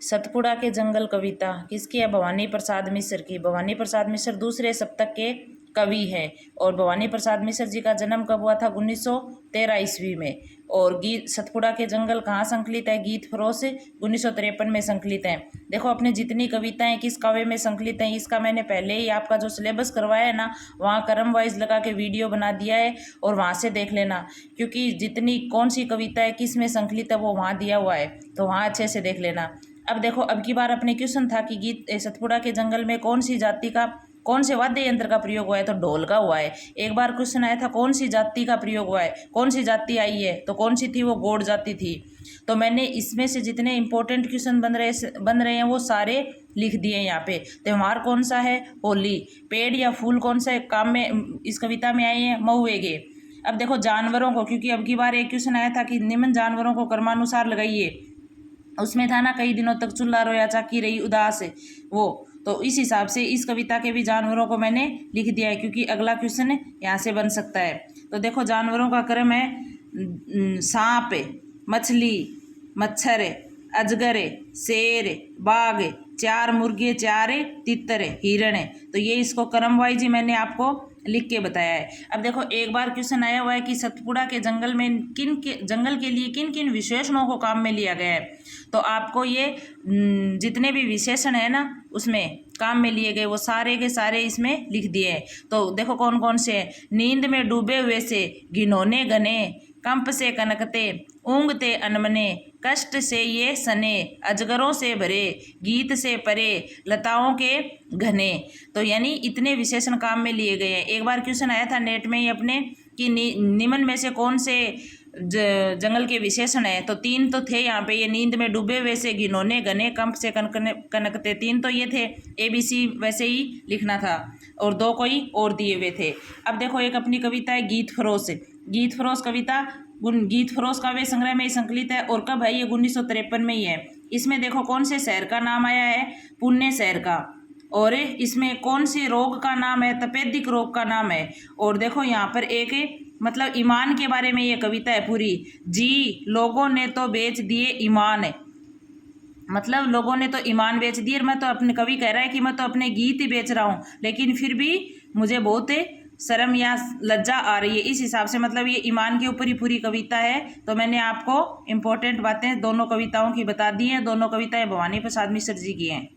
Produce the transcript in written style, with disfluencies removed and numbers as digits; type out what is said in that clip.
सतपुड़ा के जंगल कविता किसकी है? भवानी प्रसाद मिश्र की। भवानी प्रसाद मिश्र दूसरे शतक के कवि हैं। और भवानी प्रसाद मिश्र जी का जन्म कब हुआ था? 1913 ईस्वी में। और गीत सतपुड़ा के जंगल कहाँ संकलित है? गीत फरोश 1953 में संकलित है। देखो अपनी जितनी कविताएं किस काव्य में संकलित हैं इसका मैंने पहले ही आपका जो सिलेबस करवाया है ना, वहाँ क्रम वाइज लगा के वीडियो बना दिया है, और वहाँ से देख लेना, क्योंकि जितनी कौन सी कविता है किस में संकलित है वो वहाँ दिया हुआ है, तो वहाँ अच्छे से देख लेना। अब देखो अब की बार अपने क्वेश्चन था कि गीत सतपुड़ा के जंगल में कौन सी जाति का कौन से वाद्य यंत्र का प्रयोग हुआ है? तो ढोल का हुआ है। एक बार क्वेश्चन आया था कौन सी जाति का प्रयोग हुआ है, कौन सी जाति आई है? तो कौन सी थी? वो गौड़ जाति थी। तो मैंने इसमें से जितने इंपॉर्टेंट क्वेश्चन बन रहे हैं वो सारे लिख दिए यहाँ पे। त्योहार कौन सा है? होली। पेड़ या फूल कौन सा काम में इस कविता में आए हैं? महुए गे। अब देखो जानवरों को, क्योंकि अब की बार एक क्वेश्चन आया था कि निम्न जानवरों को क्रमानुसार लगाइए, उसमें था ना कई दिनों तक चूल्हा रोया चाकी रही उदास वो, तो इस हिसाब से इस कविता के भी जानवरों को मैंने लिख दिया है, क्योंकि अगला क्वेश्चन यहाँ से बन सकता है। तो देखो जानवरों का क्रम है सांप, मछली, मच्छर, अजगर, शेर, बाघ, 4 मुर्गे, 4 तितर, हिरण। तो ये इसको क्रम वाइज ही मैंने आपको लिख के बताया है। अब देखो एक बार क्वेश्चन आया हुआ है कि सतपुड़ा के जंगल में जंगल के लिए किन किन विशेषणों को काम में लिया गया है? तो आपको ये जितने भी विशेषण है ना उसमें काम में लिए गए वो सारे के सारे इसमें लिख दिए हैं। तो देखो कौन कौन से हैं? नींद में डूबे हुए से घिनौने घने, कंप से कनकते, ऊँघते अनमने, कष्ट से ये सने, अजगरों से भरे, गीत से परे, लताओं के घने। तो यानी इतने विशेषण काम में लिए गए हैं। एक बार क्वेश्चन आया था नेट में ही अपने कि निम्न में से कौन से जंगल के विशेषण है? तो 3 तो थे यहाँ पे, ये नींद में डूबे हुए से घिनौने घने, कंप से कनकते, 3 तो ये थे। ABC वैसे ही लिखना था, और 2 कोई और दिए हुए थे। अब देखो एक अपनी कविता है गीत फरोश। गीत फरोश कविता गीत फरोश काव्य संग्रह में संकलित है, और कब है ये? 1953 में ही है। इसमें देखो कौन से शहर का नाम आया है? पुणे शहर का। और इसमें कौन से रोग का नाम है? तपेदिक रोग का नाम है। और देखो यहाँ पर एक मतलब ईमान के बारे में ये कविता है पूरी। जी लोगों ने तो बेच दिए ईमान, मतलब लोगों ने तो ईमान बेच दिए। मैं तो अपने कवि कह रहा है कि मैं तो अपने गीत ही बेच रहा हूँ, लेकिन फिर भी मुझे बहुत शर्म या लज्जा आ रही है। इस हिसाब से मतलब ये ईमान के ऊपर ही पूरी कविता है। तो मैंने आपको इम्पोर्टेंट बातें दोनों कविताओं की बता दी हैं। दोनों कविताएं भवानी प्रसाद मिश्र जी की हैं।